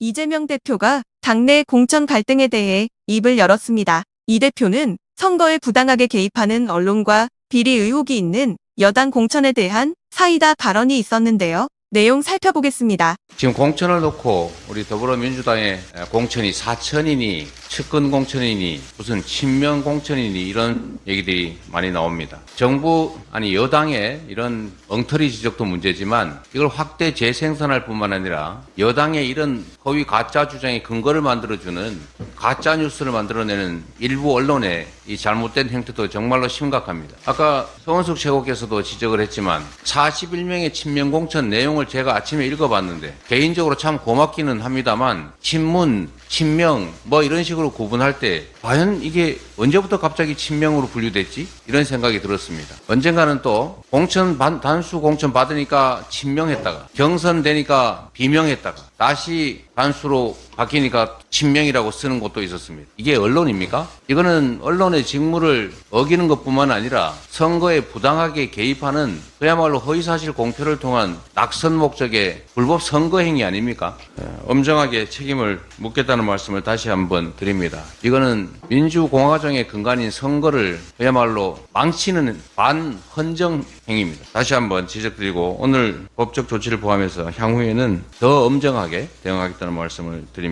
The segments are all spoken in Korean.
이재명 대표가 당내 공천 갈등에 대해 입을 열었습니다. 이 대표는 선거에 부당하게 개입하는 언론과 비리 의혹이 있는 여당 공천에 대한 사이다 발언이 있었는데요. 내용 살펴보겠습니다. 지금 공천을 놓고 우리 더불어민주당의 공천이 사천이니 측근 공천이니 무슨 친명 공천이니 이런 얘기들이 많이 나옵니다. 정부 아니 여당의 이런 엉터리 지적도 문제지만 이걸 확대 재생산할 뿐만 아니라 여당의 이런 허위 가짜 주장의 근거를 만들어주는 가짜 뉴스를 만들어내는 일부 언론의 이 잘못된 행태도 정말로 심각합니다. 아까 서원석 최고께서도 지적을 했지만 41명의 친명 공천 내용을 제가 아침에 읽어봤는데 개인적으로 참 고맙기는 합니다만 친문, 친명 뭐 이런 식으로 구분할 때 과연 이게 언제부터 갑자기 친명으로 분류됐지? 이런 생각이 들었습니다. 언젠가는 또 단수 공천 받으니까 친명했다가 경선되니까 비명했다가 다시 단수로 바뀌니까 친명이라고 쓰는 곳도 있었습니다. 이게 언론입니까? 이거는 언론의 직무를 어기는 것뿐만 아니라 선거에 부당하게 개입하는 그야말로 허위사실 공표를 통한 낙선 목적의 불법 선거 행위 아닙니까? 엄정하게 책임을 묻겠다는 말씀을 다시 한번 드립니다. 이거는 민주공화정의 근간인 선거를 그야말로 망치는 반헌정 행위입니다. 다시 한번 지적드리고 오늘 법적 조치를 포함해서 향후에는 더 엄정하게 대응하겠다는 말씀을 드립니다.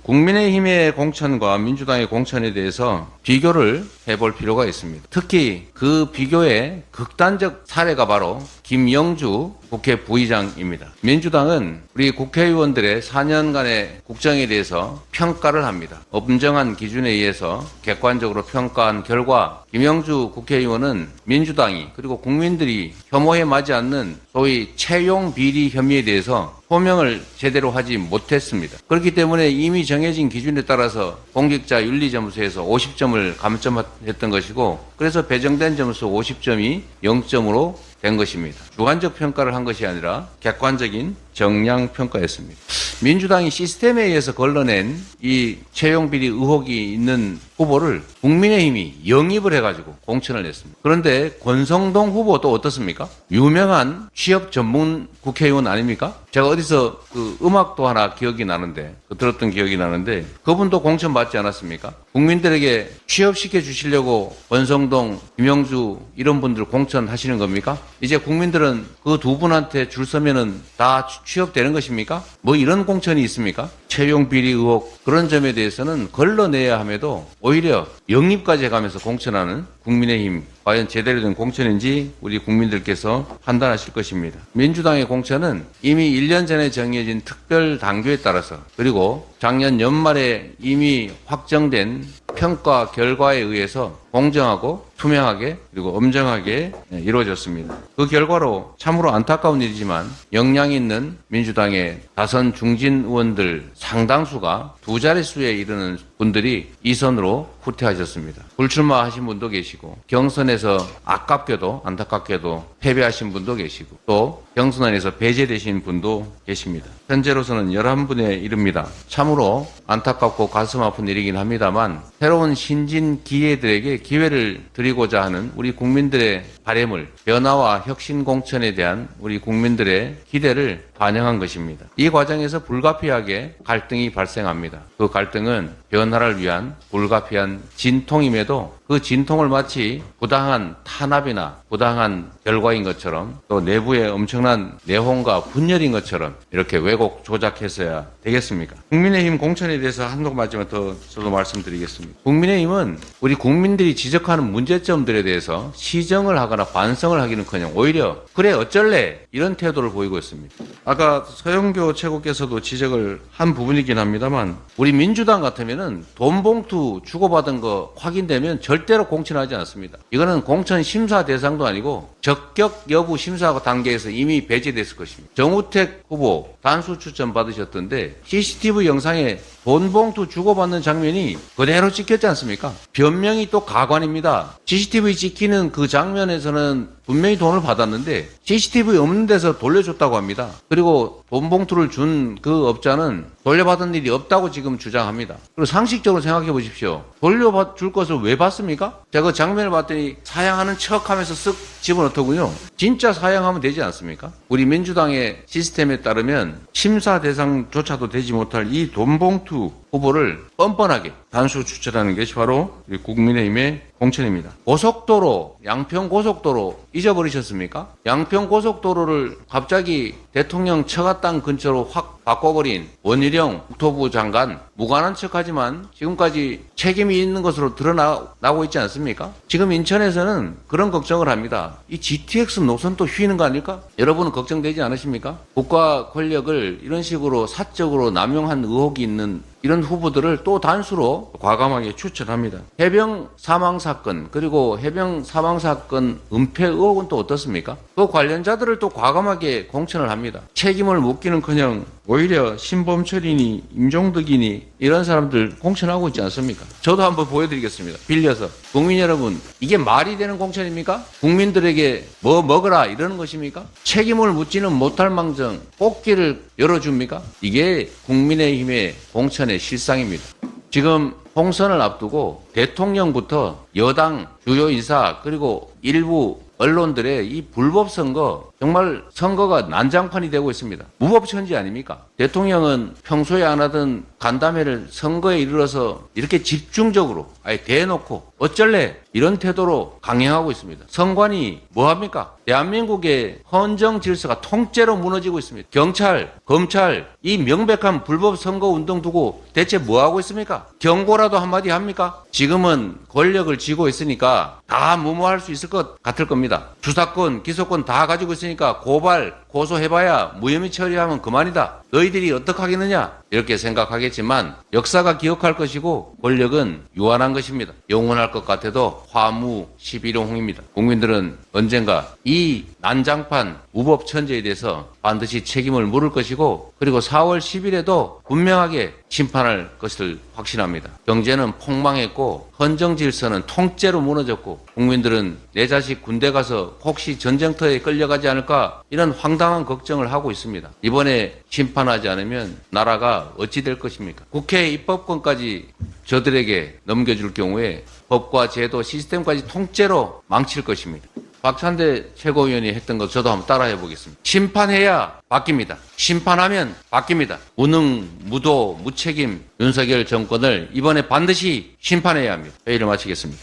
국민의힘의 공천과 민주당의 공천에 대해서 비교를 해볼 필요가 있습니다. 특히 그 비교의 극단적 사례가 바로 김영주 국회 부의장입니다. 민주당은 우리 국회의원들의 4년간의 국정에 대해서 평가를 합니다. 엄정한 기준에 의해서 객관적으로 평가한 결과 김영주 국회의원은 민주당이 그리고 국민들이 혐오해 마지 않는 소위 채용 비리 혐의에 대해서 소명을 제대로 하지 못했습니다. 그렇기 때문에 이미 정해진 기준에 따라서 공직자 윤리점수에서 50점을 감점했던 것이고 그래서 배정된 점수 50점이 0점으로 된 것입니다. 주관적 평가를 한 것이 아니라 객관적인 정량 평가였습니다. 민주당이 시스템에 의해서 걸러낸 이 채용 비리 의혹이 있는 후보를 국민의힘이 영입을 해가지고 공천을 냈습니다. 그런데 권성동 후보 또 어떻습니까? 유명한 취업 전문 국회의원 아닙니까? 제가 어디서 그 음악도 하나 기억이 나는데 들었던 기억이 나는데 그분도 공천 받지 않았습니까? 국민들에게 취업시켜 주시려고 권성동, 김영주 이런 분들 공천하시는 겁니까? 이제 국민들은 그 두 분한테 줄 서면은 다 취업되는 것입니까? 뭐 이런 공천이 있습니까? 채용 비리 의혹 그런 점에 대해서는 걸러내야 함에도 오히려 영입까지 해가면서 공천하는 국민의힘 과연 제대로 된 공천인지 우리 국민들께서 판단하실 것입니다. 민주당의 공천은 이미 1년 전에 정해진 특별 당규에 따라서 그리고 작년 연말에 이미 확정된 평가 결과에 의해서 공정하고 투명하게 그리고 엄정하게 이루어졌습니다. 그 결과로 참으로 안타까운 일이지만 역량 있는 민주당의 다선 중진 의원들 상당수가 두 자릿수에 이르는 분들이 이 선으로 후퇴하셨습니다. 불출마하신 분도 계시고 경선에서 아깝게도 안타깝게도 패배하신 분도 계시고 또 경선안에서 배제되신 분도 계십니다. 현재로서는 11분에 이릅니다. 참으로 안타깝고 가슴 아픈 일이긴 합니다만 새로운 신진 기회들에게 기회를 드리고자 하는 우리 국민들의 바램을 변화와 혁신 공천에 대한 우리 국민들의 기대를 반영한 것입니다. 이 과정에서 불가피하게 갈등이 발생합니다. 그 갈등은 변화를 위한 불가피한 진통임에도 그 진통을 마치 부당한 탄압이나 부당한 결과인 것처럼 또 내부에 엄청난 내홍과 분열인 것처럼 이렇게 왜곡 조작해서야 되겠습니까? 국민의힘 공천에 대해서 한두 마디만 더 저도 말씀드리겠습니다. 국민의힘은 우리 국민들이 지적하는 문제점들에 대해서 시정을 하거나 반성을 하기는커녕 오히려 그래 어쩔래 이런 태도를 보이고 있습니다. 아까 서영교 최고께서도 지적을 한 부분이긴 합니다만 우리 민주당 같으면은 돈 봉투 주고받은 거 확인되면 절대로 공천하지 않습니다. 이거는 공천 심사 대상도 아니고 적격 여부 심사 단계에서 이미 배제됐을 것입니다. 정우택 후보 단수 추천 받으셨던데 CCTV 영상에 돈 봉투 주고받는 장면이 그대로 찍혔지 않습니까? 변명이 또 가관입니다. CCTV 찍히는 그 장면에서는 분명히 돈을 받았는데 CCTV 없는 데서 돌려줬다고 합니다. 그리고 돈 봉투를 준 그 업자는 돌려받은 일이 없다고 지금 주장합니다. 그리고 상식적으로 생각해 보십시오. 돌려줄 것을 왜 받습니까? 제가 그 장면을 봤더니 사양하는 척 하면서 쓱 집어넣더군요. 진짜 사양하면 되지 않습니까? 우리 민주당의 시스템에 따르면 심사 대상조차도 되지 못할 이 돈봉투 후보를 뻔뻔하게 단수 추천하는 것이 바로 우리 국민의힘의 공천입니다. 고속도로, 양평고속도로 잊어버리셨습니까? 양평고속도로를 갑자기 대통령 처가 땅 근처로 확 바꿔버린 원희룡 국토부 장관, 무관한 척하지만 지금까지 책임이 있는 것으로 드러나고 있지 않습니까? 지금 인천에서는 그런 걱정을 합니다. 이 GTX 노선도 휘는 거 아닐까? 여러분은 걱정되지 않으십니까? 국가 권력을 이런 식으로 사적으로 남용한 의혹이 있는 이런 후보들을 또 단수로 과감하게 추천합니다. 해병 사망 사건, 그리고 해병 사망 사건 은폐 의혹은 또 어떻습니까? 그 관련자들을 또 과감하게 공천을 합니다. 책임을 묻기는커녕 오히려 신범철이니 임종덕이니 이런 사람들 공천하고 있지 않습니까? 저도 한번 보여드리겠습니다. 빌려서. 국민 여러분, 이게 말이 되는 공천입니까? 국민들에게 뭐 먹어라 이러는 것입니까? 책임을 묻지는 못할 망정 뽑기를 열어줍니까? 이게 국민의힘의 공천의 실상입니다. 지금 총선을 앞두고 대통령부터 여당 주요 인사 그리고 일부 언론들의 이 불법 선거, 정말 선거가 난장판이 되고 있습니다. 무법천지 아닙니까? 대통령은 평소에 안 하던 간담회를 선거에 이르러서 이렇게 집중적으로 아예 대놓고 어쩔래 이런 태도로 강행하고 있습니다. 선관위 뭐합니까? 대한민국의 헌정 질서가 통째로 무너지고 있습니다. 경찰, 검찰 이 명백한 불법 선거 운동 두고 대체 뭐하고 있습니까? 경고라도 한마디 합니까? 지금은 권력을 쥐고 있으니까 다 무모할 수 있을 것 같을 겁니다. 수사권, 기소권 다 가지고 있으니까 고발, 고소해봐야 무혐의 처리하면 그만이다. 너희들이 어떻게 하겠느냐? 이렇게 생각하겠지만 역사가 기억할 것이고 권력은 유한한 것입니다. 영원할 것 같아도 화무 11홍입니다. 국민들은 언젠가 이 난장판 무법 천재에 대해서 반드시 책임을 물을 것이고 그리고 4월 10일에도 분명하게 심판할 것을 확신합니다. 경제는 폭망했고 헌정 질서는 통째로 무너졌고 국민들은 내 자식 군대 가서 혹시 전쟁터에 끌려가지 않을까 이런 황당한 걱정을 하고 있습니다. 이번에 심판하지 않으면 나라가 어찌 될 것입니까? 국회 입법권까지 저들에게 넘겨줄 경우에 법과 제도 시스템까지 통째로 망칠 것입니다. 박찬대 최고위원이 했던 거 저도 한번 따라해 보겠습니다. 심판해야 바뀝니다. 심판하면 바뀝니다. 무능, 무도, 무책임 윤석열 정권을 이번에 반드시 심판해야 합니다. 회의를 마치겠습니다.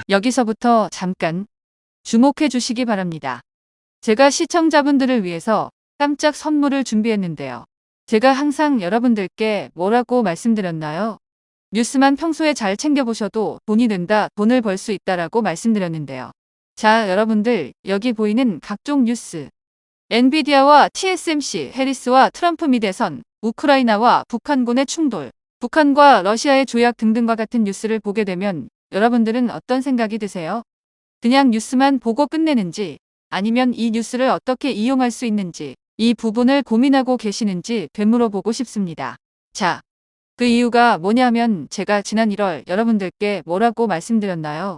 여기서부터 잠깐 주목해 주시기 바랍니다. 제가 시청자분들을 위해서 깜짝 선물을 준비했는데요. 제가 항상 여러분들께 뭐라고 말씀드렸나요? 뉴스만 평소에 잘 챙겨보셔도 돈이 된다, 돈을 벌 수 있다라고 말씀드렸는데요. 자, 여러분들 여기 보이는 각종 뉴스. 엔비디아와 TSMC, 해리스와 트럼프 미 대선, 우크라이나와 북한군의 충돌, 북한과 러시아의 조약 등등과 같은 뉴스를 보게 되면 여러분들은 어떤 생각이 드세요? 그냥 뉴스만 보고 끝내는지 아니면 이 뉴스를 어떻게 이용할 수 있는지 이 부분을 고민하고 계시는지 되물어보고 싶습니다. 자, 그 이유가 뭐냐면 제가 지난 1월 여러분들께 뭐라고 말씀드렸나요?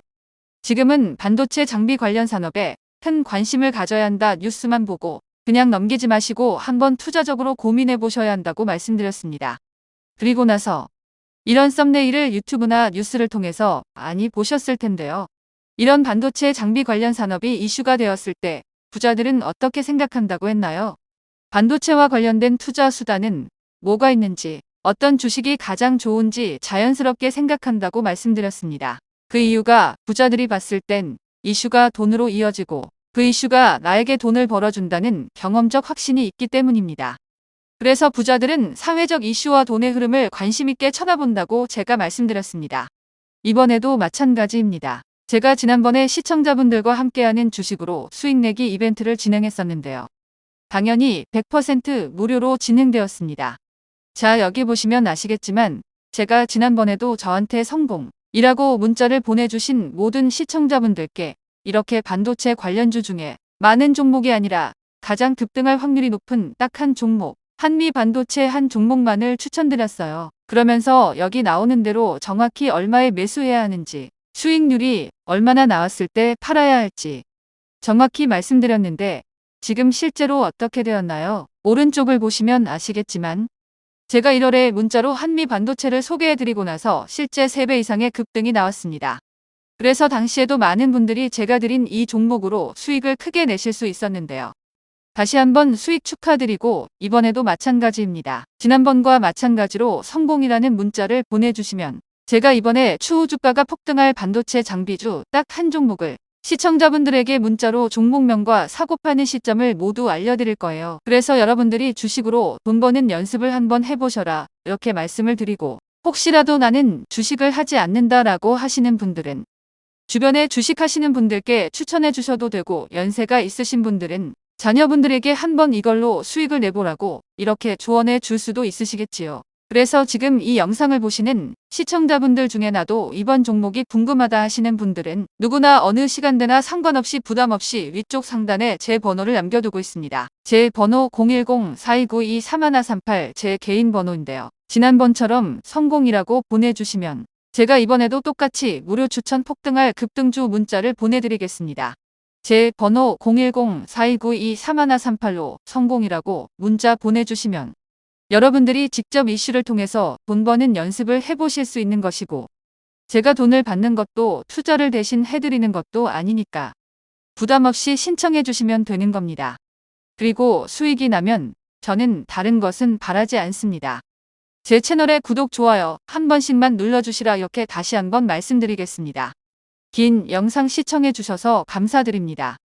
지금은 반도체 장비 관련 산업에 큰 관심을 가져야 한다. 뉴스만 보고 그냥 넘기지 마시고 한번 투자적으로 고민해 보셔야 한다고 말씀드렸습니다. 그리고 나서 이런 썸네일을 유튜브나 뉴스를 통해서 많이 보셨을 텐데요. 이런 반도체 장비 관련 산업이 이슈가 되었을 때 부자들은 어떻게 생각한다고 했나요? 반도체와 관련된 투자 수단은 뭐가 있는지, 어떤 주식이 가장 좋은지 자연스럽게 생각한다고 말씀드렸습니다. 그 이유가 부자들이 봤을 땐 이슈가 돈으로 이어지고 그 이슈가 나에게 돈을 벌어준다는 경험적 확신이 있기 때문입니다. 그래서 부자들은 사회적 이슈와 돈의 흐름을 관심 있게 쳐다본다고 제가 말씀드렸습니다. 이번에도 마찬가지입니다. 제가 지난번에 시청자분들과 함께하는 주식으로 수익 내기 이벤트를 진행했었는데요. 당연히 100% 무료로 진행되었습니다. 자, 여기 보시면 아시겠지만 제가 지난번에도 저한테 성공이라고 문자를 보내주신 모든 시청자분들께 이렇게 반도체 관련주 중에 많은 종목이 아니라 가장 급등할 확률이 높은 딱 한 종목, 한미 반도체 한 종목만을 추천드렸어요. 그러면서 여기 나오는 대로 정확히 얼마에 매수해야 하는지, 수익률이 얼마나 나왔을 때 팔아야 할지 정확히 말씀드렸는데 지금 실제로 어떻게 되었나요? 오른쪽을 보시면 아시겠지만 제가 1월에 문자로 한미 반도체를 소개해드리고 나서 실제 3배 이상의 급등이 나왔습니다. 그래서 당시에도 많은 분들이 제가 드린 이 종목으로 수익을 크게 내실 수 있었는데요. 다시 한번 수익 축하드리고 이번에도 마찬가지입니다. 지난번과 마찬가지로 성공이라는 문자를 보내주시면 제가 이번에 추후 주가가 폭등할 반도체 장비주 딱 한 종목을 시청자분들에게 문자로 종목명과 사고 파는 시점을 모두 알려드릴 거예요. 그래서 여러분들이 주식으로 돈 버는 연습을 한번 해보셔라 이렇게 말씀을 드리고, 혹시라도 나는 주식을 하지 않는다라고 하시는 분들은 주변에 주식하시는 분들께 추천해 주셔도 되고, 연세가 있으신 분들은 자녀분들에게 한번 이걸로 수익을 내보라고 이렇게 조언해 줄 수도 있으시겠지요. 그래서 지금 이 영상을 보시는 시청자분들 중에 나도 이번 종목이 궁금하다 하시는 분들은 누구나 어느 시간대나 상관없이 부담 없이 위쪽 상단에 제 번호를 남겨두고 있습니다. 제 번호 010-4292-3138 제 개인 번호인데요. 지난번처럼 성공이라고 보내주시면 제가 이번에도 똑같이 무료 추천 폭등할 급등주 문자를 보내드리겠습니다. 제 번호 010-4292-3138로 성공이라고 문자 보내주시면 여러분들이 직접 이슈를 통해서 돈 버는 연습을 해보실 수 있는 것이고, 제가 돈을 받는 것도 투자를 대신 해드리는 것도 아니니까 부담 없이 신청해 주시면 되는 겁니다. 그리고 수익이 나면 저는 다른 것은 바라지 않습니다. 제 채널에 구독, 좋아요 한 번씩만 눌러주시라 이렇게 다시 한번 말씀드리겠습니다. 긴 영상 시청해 주셔서 감사드립니다.